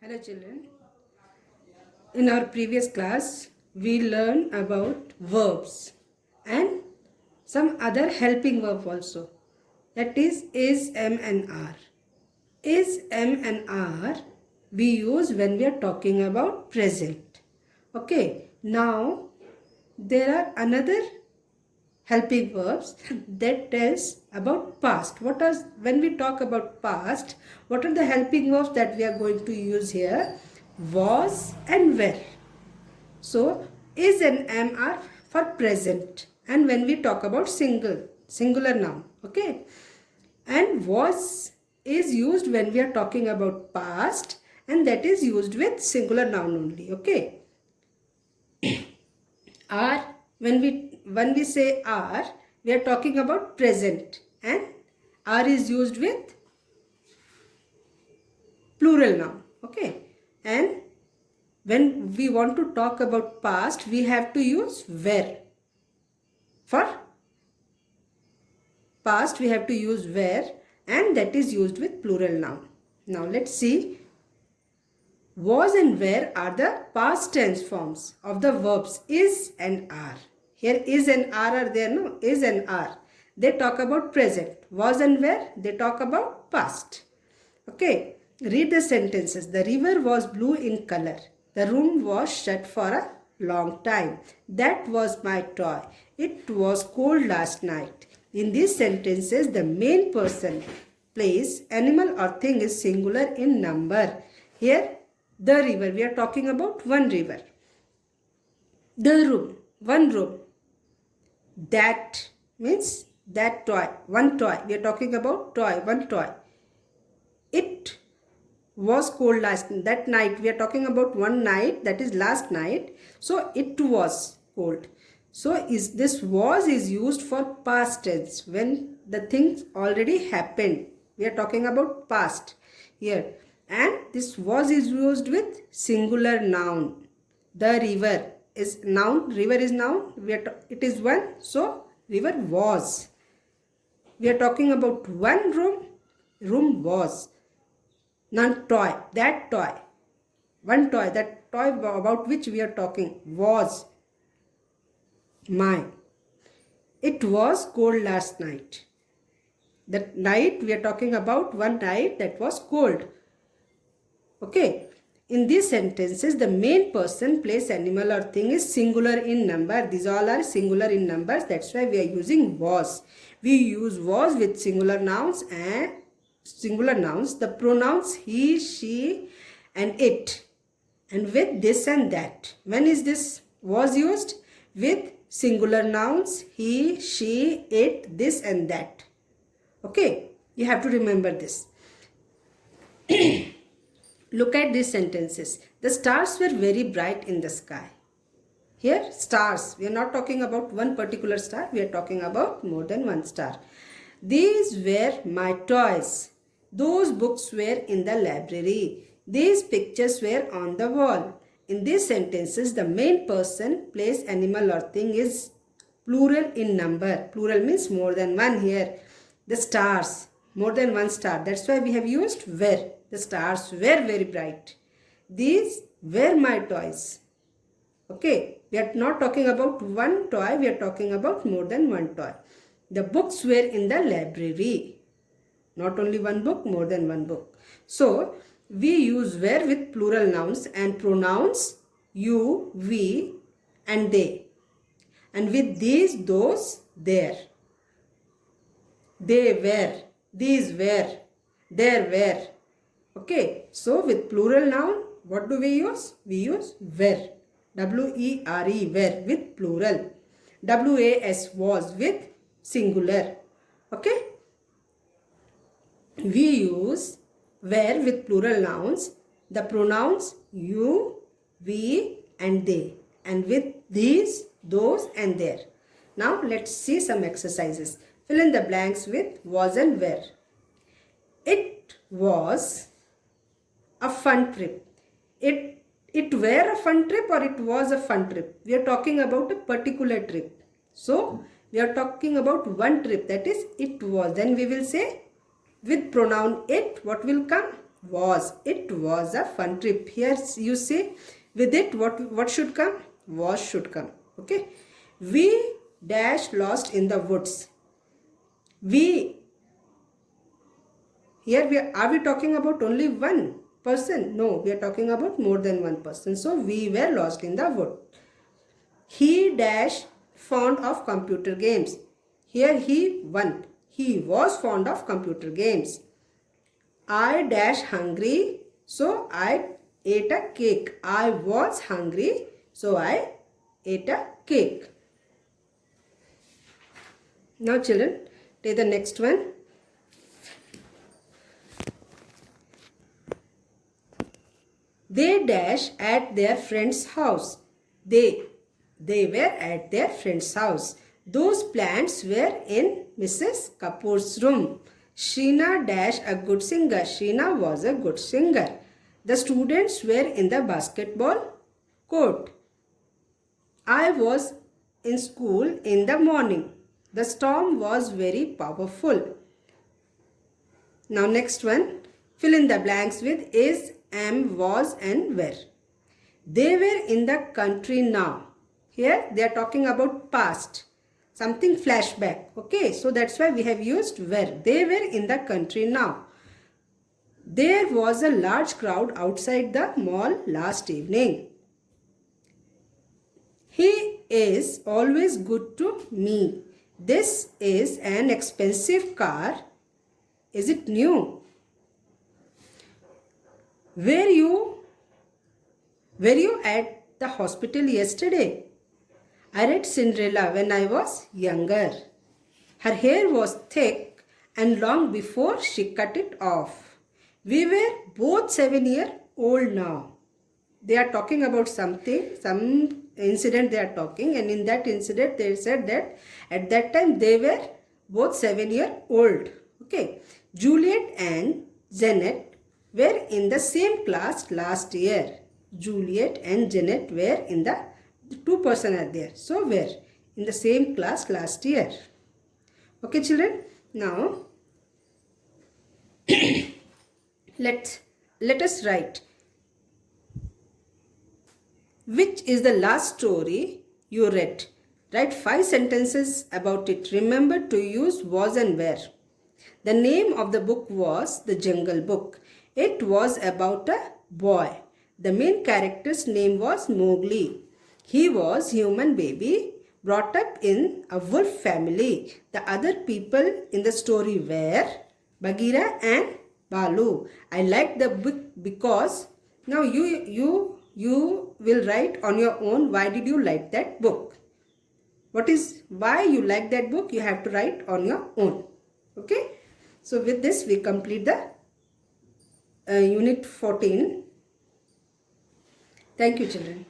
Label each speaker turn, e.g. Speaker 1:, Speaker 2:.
Speaker 1: Hello children. In our previous class, we learned about verbs and some other helping verb also. That is, am, and are. Is, am, and are we use when we are talking about present. Okay. Now, there are another helping verbs that tells about past. When we talk about past, what are the helping verbs that we are going to use here? Was and were. So is and am are for present, and when we talk about singular noun, okay, and was is used when we are talking about past, and that is used with singular noun only. Okay. Are, when we say are, we are talking about present, and are is used with plural noun. Okay. And when we want to talk about past, we have to use were. For past, we have to use were, and that is used with plural noun. Now let's see. Was and were are the past tense forms of the verbs is and are. Here is and are there, no? Is and are. They talk about present. Was and were, they talk about past. Okay. Read the sentences. The river was blue in color. The room was shut for a long time. That was my toy. It was cold last night. In these sentences, the main person, place, animal or thing is singular in number. Here, the river. We are talking about one river. The room. One room. That means that toy. One toy. We are talking about toy. One toy. It was cold that night. We are talking about one night, that is last night. So it was cold. So this was is used for past tense when the things already happened. We are talking about past here. And this was is used with singular noun. The river is noun. River is noun. It is one. So river was. We are talking about one room. Room was. None toy. That toy. One toy. That toy about which we are talking was mine. It was cold last night. That night we are talking about one night that was cold. Okay. In these sentences, the main person, place, animal or thing is singular in number. These all are singular in numbers. That's why we are using was. We use was with singular nouns and singular nouns. The pronouns he, she and it. And with this and that. When is this was used? With singular nouns he, she, it, this and that. Okay. You have to remember this. Look at these sentences. The stars were very bright in the sky. Here, stars. We are not talking about one particular star. We are talking about more than one star. These were my toys. Those books were in the library. These pictures were on the wall. In these sentences, the main person, place, animal or thing is plural in number. Plural means more than one here. The stars. More than one star. That's why we have used were. The stars were very bright. These were my toys. Okay. We are not talking about one toy. We are talking about more than one toy. The books were in the library. Not only one book, more than one book. So, we use were with plural nouns and pronouns you, we and they. And with these, those, their. They were. These were. There were. Okay. So, with plural noun, what do we use? We use were. W-E-R-E, were with plural. W-A-S, was with singular. Okay. We use were with plural nouns. The pronouns you, we and they. And with these, those and their. Now, let's see some exercises. Fill in the blanks with was and were. It was a fun trip. It were a fun trip or it was a fun trip. We are talking about a particular trip. So, we are talking about one trip, that is it was. Then we will say with pronoun it, what will come? Was. It was a fun trip. Here you say with it what should come? Was should come. Okay. We dash lost in the woods. We. Here are we talking about only one person? No, we are talking about more than one person. So we were lost in the wood. He dash fond of computer games. Here he won. He was fond of computer games. I dash hungry, so I ate a cake. I was hungry, so I ate a cake. Now children, take the next one. They dash at their friend's house. They were at their friend's house. Those plants were in Mrs. Kapoor's room. Sheena dash a good singer. Sheena was a good singer. The students were in the basketball court. I was in school in the morning. The storm was very powerful. Now next one. Fill in the blanks with is, am, was and were. They were in the country now. Here they are talking about past. Something flashback. Okay, so that's why we have used were. They were in the country now. There was a large crowd outside the mall last evening. He is always good to me. This is an expensive car. Is it new? Were you at the hospital yesterday? I read Cinderella when I was younger. Her hair was thick and long before she cut it off. We were both 7-year-old now. They are talking about something, some incident they are talking, and in that incident they said that at that time they were both 7-year-old. Okay. Juliet and Janet were in the same class last year. Juliet and Janet were in the two person are there. So were in the same class last year. Okay children. Now let us write. Which is the last story you read? Write 5 sentences about it. Remember to use was and were. The name of the book was The Jungle Book. It was about a boy. The main character's name was Mowgli. He was human baby brought up in a wolf family. The other people in the story were Bagheera and Balu. I like the book because now you will write on your own why did you like that book. Why you like that book, you have to write on your own. Okay. So with this we complete the unit 14. Thank you children.